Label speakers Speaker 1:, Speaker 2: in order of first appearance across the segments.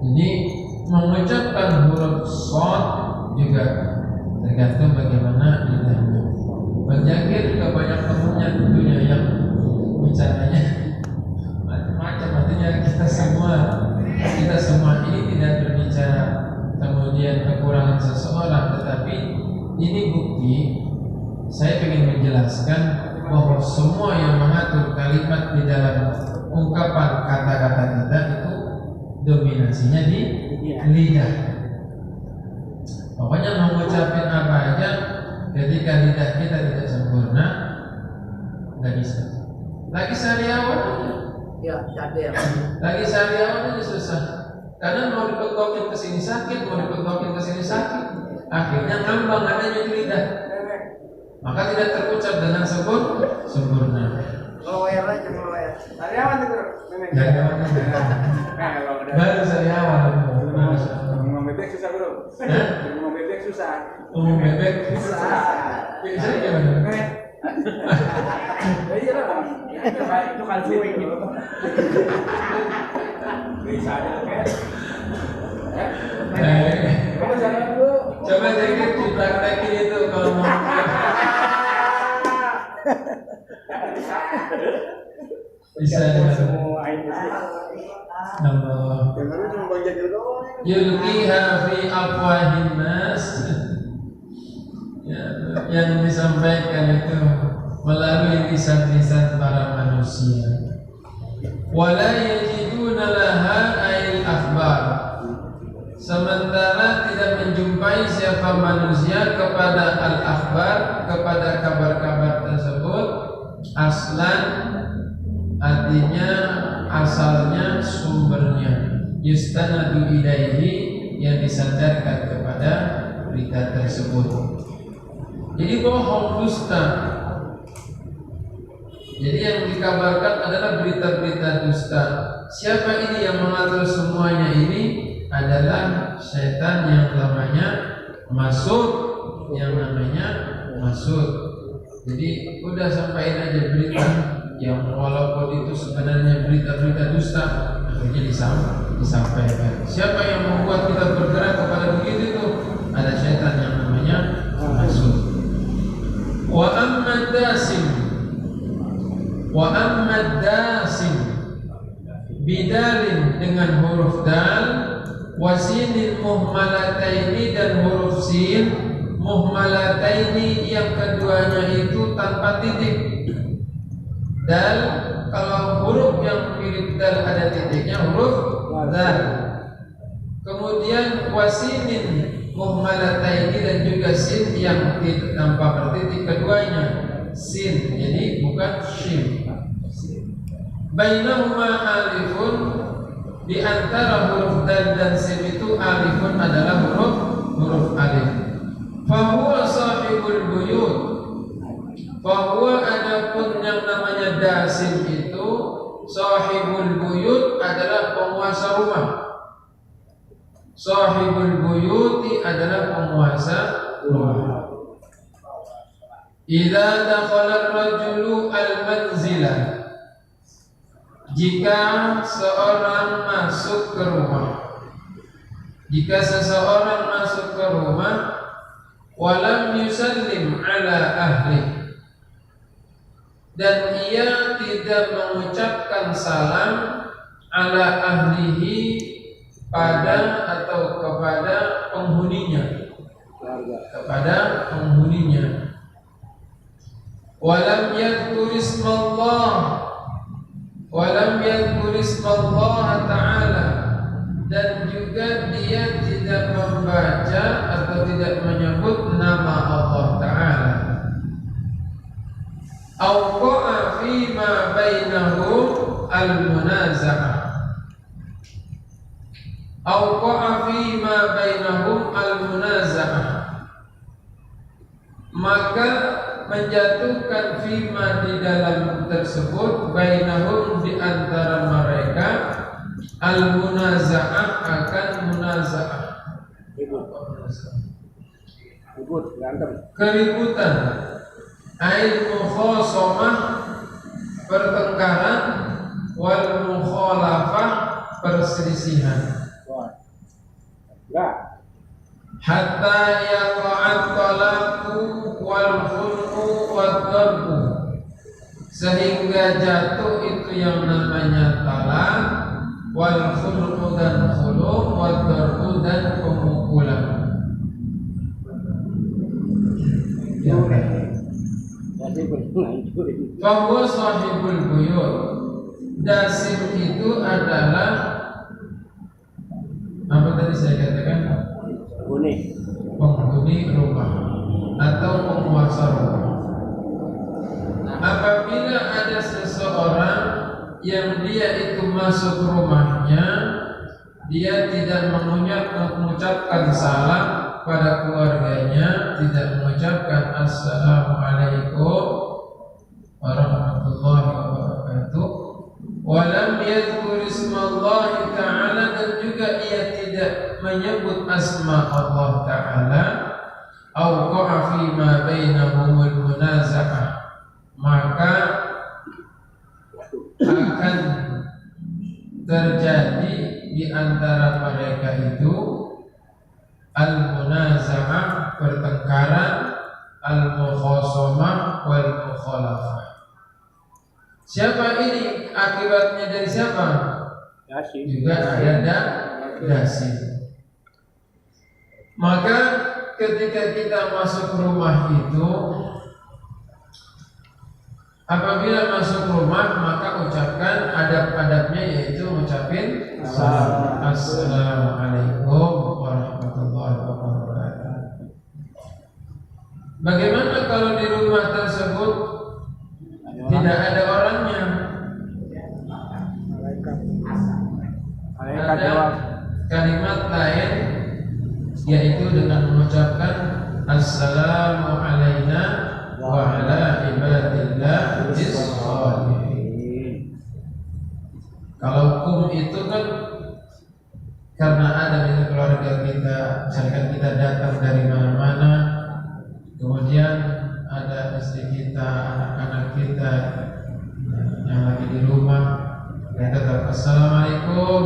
Speaker 1: Jadi mengucapkan huruf shad juga tergantung bagaimana lidahnya. Berjangkir juga banyak temunya tentunya yang bicaranya macam-macam. Artinya kita semua ini tidak berbicara kemudian kekurangan seseorang, tetapi ini bukti. Saya ingin menjelaskan bahwa semua yang mengatur kalimat di dalam ungkapan kata-kata kita itu dominasinya di lidah. Pokoknya mau ngucapin apa aja, ketika lidah kita tidak sempurna, nggak bisa. Lagi sariawan aja.
Speaker 2: Ya, cadel.
Speaker 1: Lagi sariawan aja susah. Karena mau dipentokin ke sini sakit, mau dipentokin ke sini sakit. Akhirnya ngambang adanya di lidah. Maka tidak terucap dengan sempurna.
Speaker 2: Lower aja, lower. Sariawan itu, memang.
Speaker 1: Sariawan aja. Baru sariawan.
Speaker 3: Ngomong bebek susah bro. Ngomong bebek susah.
Speaker 1: Ngomong bebek susah. Bisa gimana?
Speaker 3: Iya lah. Itu kan swing gitu. Bisa aja kan. Kamu jangan dulu.
Speaker 1: Coba sedikit dipraktekin itu kalau mau. Bisa
Speaker 3: semua ini.
Speaker 1: Allah.
Speaker 3: Yang cuma bang jadil doang.
Speaker 1: Yulqiha fi afwahin nas. Ya, yang disampaikan itu melalui lisan-lisan para manusia. Wala yajiduna laha ayil akhbar. Sementara tidak menjumpai siapa manusia kepada al-akhbar, kepada kabar-kabar tersebut. Aslan artinya asalnya, sumbernya. Yustanadu ilaihi, yang disandarkan kepada berita tersebut. Jadi bohong, dusta. Jadi yang dikabarkan adalah berita-berita dusta. Siapa ini yang mengatur semuanya ini? Adalah setan yang namanya Masud, Jadi udah sampaikan aja berita yang walaupun itu sebenarnya berita-berita dusta, akhirnya disampaikan. Siapa yang membuat kita bergerak kepada begitu itu? Ada setan yang namanya Masud. Wa ammad dasim bidalin dengan huruf dal, wasinil muhmalataini dan huruf sin. Muhmalataini yang keduanya itu tanpa titik. Dal, kalau huruf yang mirip dal ada titiknya, huruf dal. Kemudian wasinin muhmalataini dan juga sin yang tanpa bertitik, keduanya sin, jadi bukan shin. Bainahuma alifun, di antara huruf dal dan sin itu alifun adalah huruf alif. Fahuwa sahibul buyut. Fahuwa adapun yang namanya dasim itu, sahibul buyut adalah penguasa rumah. Sahibul buyuti adalah penguasa rumah. Idza dakhala ar-rajulu al-manzila, jika seorang masuk ke rumah. Jika seseorang masuk ke rumah, walam yusallim ala ahli, dan ia tidak mengucapkan salam ala ahlihi, pada atau kepada penghuninya, walam yadhkur ismallah ta'ala, dan juga dia tidak membaca atau tidak menyebut nama Allah Ta'ala. Awqa'a fima bainahum al-munaza'ah. Maka menjatuhkan fima di dalam tersebut, bainahum di antara mereka, al-munaza'ah akan munaza'ah, keributan, al-mukhasamah pertengkaran, wal mukhalafah perselisihan. hatta yaqa'at talaqu wal khulqu wad darbu, sehingga jatuh itu yang namanya talak, wal khulqu dan khuluq, wad darbu dan pemukulan. Bahwa sahibul buyut, dasim itu adalah apa tadi saya katakan? Penghuni rumah atau penguasa rumah. Apabila ada seseorang yang dia itu masuk rumahnya, dia tidak mengucapkan salam pada keluarganya, tidak mengucapkan assalamualaikum warahmatullahi wabarakatuh, walam yadhkur ismallahi ta'ala, dan juga ia tidak menyebut asma Allah ta'ala, awqa'a fima bainahumul munaza'ah, maka akan terjadi di antara mereka itu al-munaza'ah, pertengkaran, al-mukhasamah wal mukhalafah. Siapa ini? Akibatnya dari siapa? Dasim. Juga ada dasim. Maka ketika kita masuk rumah itu, apabila masuk rumah maka ucapkan adab-adabnya, yaitu ucapin assalamualaikum warahmatullahi wabarakatuh. Bagaimana kalau di rumah tersebut tidak ada orangnya? Ada kalimat lain, yaitu dengan mengucapkan assalamu alayna wa ala ibadillah sholihin. Kalau kum itu kan karena ada di keluarga kita, misalkan kita datang dari mana-mana, kemudian ada istri kita, anak-anak kita yang lagi di rumah, kita tetap assalamualaikum.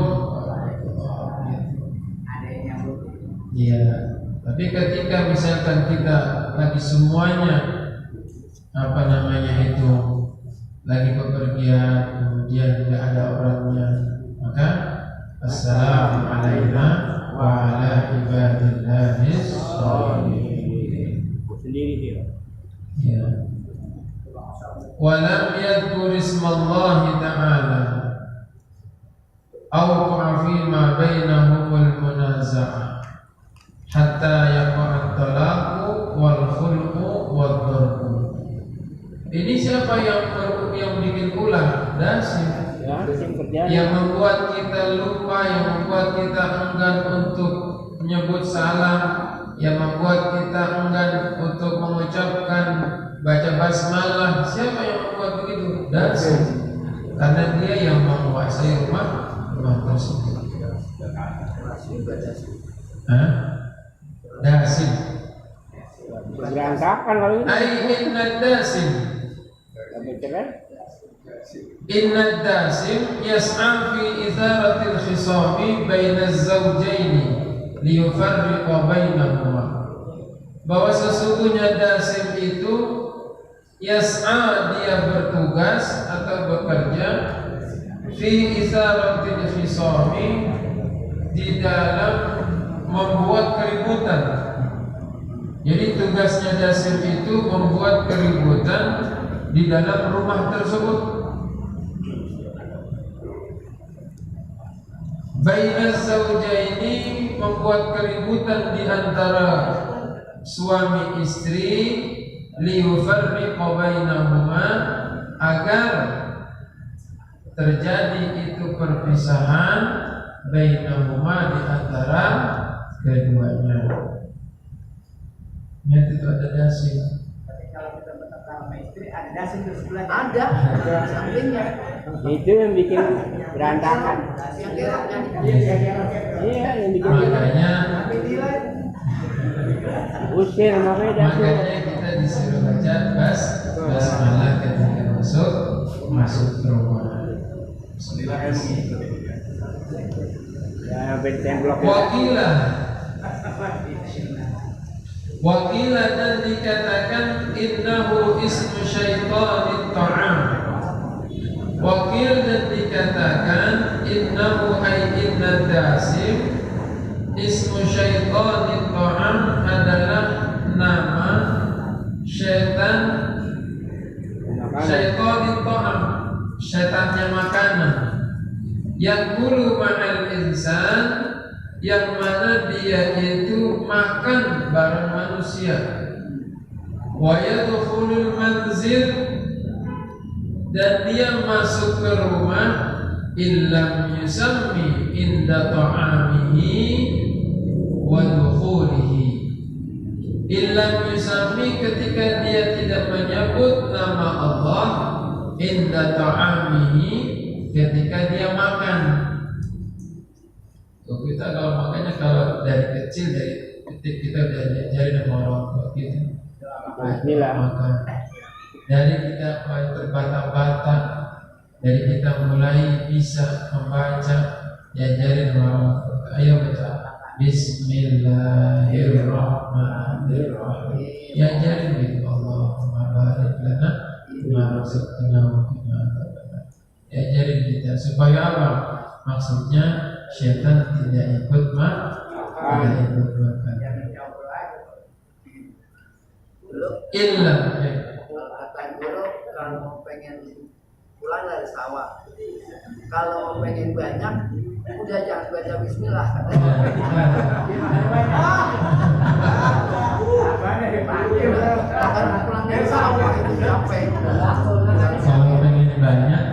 Speaker 1: Iya. Tapi ketika misalkan kita lagi semuanya lagi bepergian, kemudian tidak ada orangnya, maka assalamu alayna wa ala ibadillahi sholihin. Sendiri dia. Ya. Walam yadhkur ismallahi ta'ala awqa fima bainahumul munaza'ah hatta yaqa'at talaqu wal khulqu wad darbu. Ini siapa yang bikin ulah? Dasim. Yang membuat kita lupa, yang membuat kita enggan untuk menyebut salam, yang membuat kita enggan untuk mengucapkan baca basmalah. Siapa yang membuat begitu? Dasim. Karena dia yang menguasai rumah tersebut. Dasim.
Speaker 4: Berantakan kalau ini.
Speaker 1: Inna dasim. Inna dasim yas'a fi itharatil khisami baina az-zawjaini liyufarriqa bainahuma. Bahwa sesungguhnya dasim itu yas'a, dia bertugas atau bekerja fi itharatil khisami, di dalam membuat keributan. Jadi tugasnya dasim itu membuat keributan di dalam rumah tersebut. Baina zawjaini, membuat keributan di antara suami istri, liyufarriqa bainahuma, agar terjadi itu perpisahan bainahuma, di antara keduanya. Itu ada dasim.
Speaker 2: Kalau kita bertengkar sama istri, ada dasim di sebelah. Ada sampingnya.
Speaker 4: Itu yang bikin berantakan.
Speaker 2: Yang geraknya.
Speaker 4: Iya, yang bikin
Speaker 1: Makanya
Speaker 4: usir namanya dasim.
Speaker 1: Makanya kita disuruh baca basmalah ketika masuk ke rumah.
Speaker 4: Ya, benteng blok.
Speaker 1: Wakilah Wakila dan dikatakan innahu ismu syaitanit ta'am. Wakil dan dikatakan innahu ay inna dasim ismu syaitanit ta'am adalah nama syaitan syaitanit ta'am, syaitannya makanan. Yang kulu ma'al insan, yang mana dia itu makan barang manusia. Wa yadkhulul manzil, dan dia masuk ke rumah illam yusammi inda ta'amihi wa dukhulihi. Illam yusammi, ketika dia tidak menyebut nama Allah, inda ta'amihi, ketika dia makan. Kita kalau makanya kalau dari kecil, dari kecil kita udah diajarin sama orang tua kita
Speaker 4: Bismillah.
Speaker 1: makan. Dari kita mulai terbata-bata, dari kita mulai bisa membaca, diajarin sama orang tua. Ayo baca Bismillahirrahmanirrahim. Diajarin gitu, Allahumma barik lana ma razaqtana wa qina adzabannar. Diajarin kita supaya apa? Maksudnya syaitan tidak ikut makan. Illa
Speaker 2: kata guru kalau pengen pulang dari sawah, kalau pengen banyak udah jangan baca bismillah katanya. Akan pulang dari sawah itu capek.
Speaker 1: kalau pengen banyak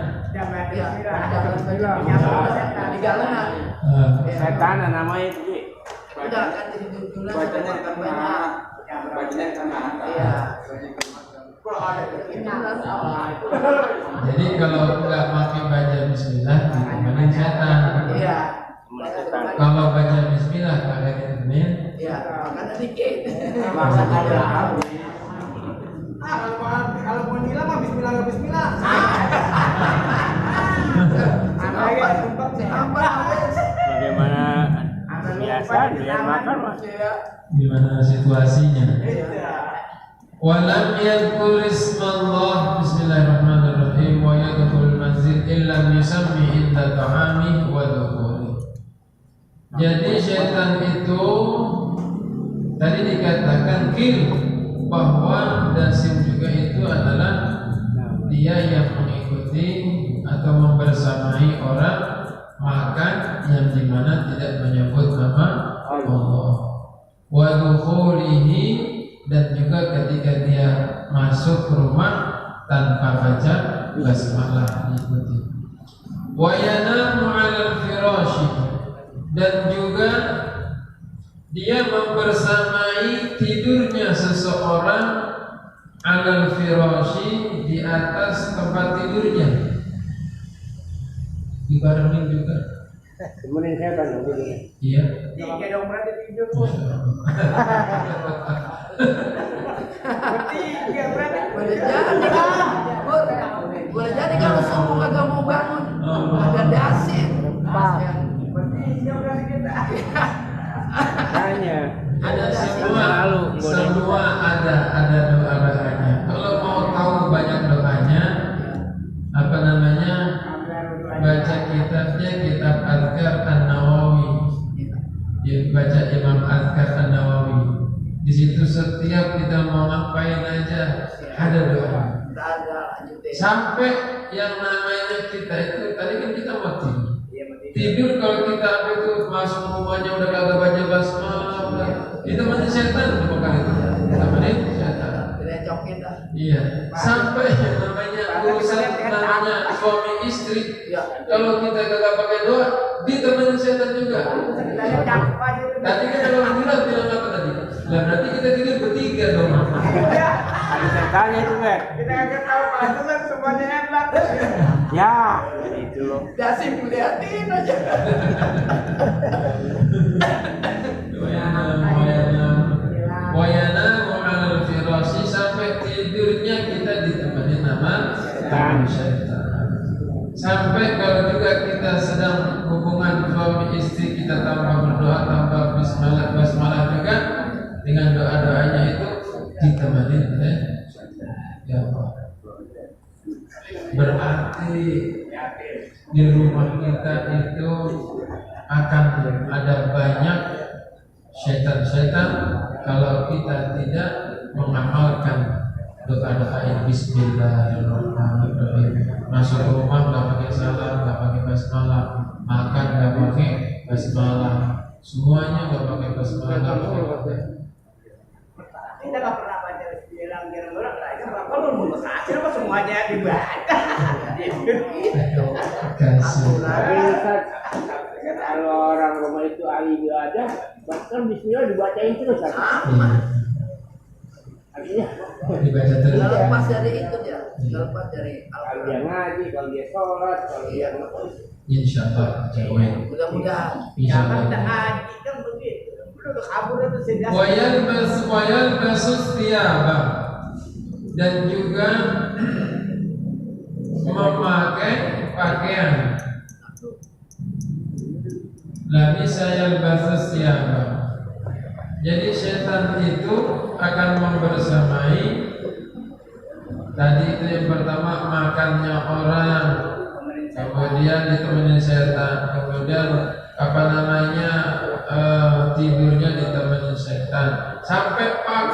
Speaker 2: Digalengan.
Speaker 4: Setan namanya itu. Ji.
Speaker 2: Udah kan jadi tujuan
Speaker 3: Bacanya di
Speaker 2: makan
Speaker 3: tengah.
Speaker 2: banyak.
Speaker 3: Bacanya di tengah.
Speaker 2: Iya.
Speaker 1: jadi kalau nggak pakai baca bismillah ditemenin setan.
Speaker 2: Iya.
Speaker 1: Kalau baca bismillah kagak ditemenin.
Speaker 2: Iya, makan dikit.
Speaker 4: Makan ada.
Speaker 2: Kalau mau nila mah bismillah nggak bismillah.
Speaker 4: Bagaimana biasa biar makan mas.
Speaker 1: Gimana situasinya? Walam yadhkur ismallah, bismillahirrahmanirrahim, wa yadkhul manzil illa yusammi inda ta'ami wa dukhuli. Jadi syaitan itu tadi dikatakan kil, bahwa dasim juga itu adalah dia yang mengikuti atau membersamai orang makan yang dimana tidak menyebut nama Allah. Wa dukhulihi, dan juga ketika dia masuk rumah tanpa baca basmalah diikuti. Wa yanamu 'alal firasyi, dan juga dia membersamai tidurnya seseorang 'alal firasyi, di atas tempat tidurnya. Dibarengin juga.
Speaker 4: Kemudian saya kan begini.
Speaker 1: Iya.
Speaker 2: Tiga dong berarti tidur. Bertiga berarti. Boleh jadi kalau semua kagak mau bangun, ada dasin. Bertiga berarti kita.
Speaker 4: Tanya.
Speaker 1: Ada
Speaker 4: Lalu,
Speaker 1: semua ada doa-doanya. Kalau mau tahu banyak doanya, apa namanya? Baca kitabnya, kitab Adhkar An-Nawawi. Baca Imam Adhkar An-Nawawi. Di situ setiap kita mau ngapain aja ada doa. Sampai yang namanya kita itu tadi kan kita mau tidur, kalau kita apa itu masuk rumahnya udah kagak baca basmalah, itu masih setan tuh makan itu. Namanya setan. Iya. Sampai yang namanya urusan namanya suami istri, kalau kita kagak pakai doa, ditemenin setan juga. Tadi kan kalau bilang apa tadi? Lah berarti kita tidur bertiga dong.
Speaker 4: Ada setannya itu kan.
Speaker 2: Kita kagak tahu pantesan semuanya enak.
Speaker 4: Ya, itu loh.
Speaker 2: Dasim liatin aja.
Speaker 1: Wayana mu'alal firasi, sampai tidurnya kita ditemani nama syaitan. Sampai kalau juga kita sedang hubungan suami istri, kita tambah berdoa, tambah basmalah juga dengan doa-doanya ditemani oleh ya Allah. Berarti di rumah kita itu akan ada banyak setan-setan kalau kita tidak mengamalkan doa-doa Bismillahirrahmanirrahim. Masuk rumah nggak pakai salam, nggak pakai basmalah, makan nggak pakai basmalah, semuanya nggak pakai basmalah, nggak pakai.
Speaker 2: Kita nggak pernah baca bilang orang lain, kalau mau hasil apa semuanya dibaca.
Speaker 1: Kasih.
Speaker 4: Tapi Ustaz, kalau orang rumah itu ahli ibadah, bahkan bismillah dibacain terus kan?
Speaker 1: Iya.
Speaker 4: Artinya
Speaker 1: Dibaca terus.
Speaker 2: Nggak lepas dari itu dia, nggak lepas dari
Speaker 4: kalau dia
Speaker 2: Al-Quran.
Speaker 4: ngaji, kalau dia sholat, kalau dia
Speaker 1: Insya Allah jauhin.
Speaker 2: Mudah-mudahan.
Speaker 1: Insya Allah.
Speaker 2: ngaji kan begitu. Udah kabur itu sehingga.
Speaker 1: Wayalbasus thiyaba, dan juga memakai pakaian. Labi saya basus thiyaba. Jadi setan itu akan membersamai. Tadi itu yang pertama makannya orang, kemudian ditemenin setan, kemudian tidurnya ditemenin setan, sampai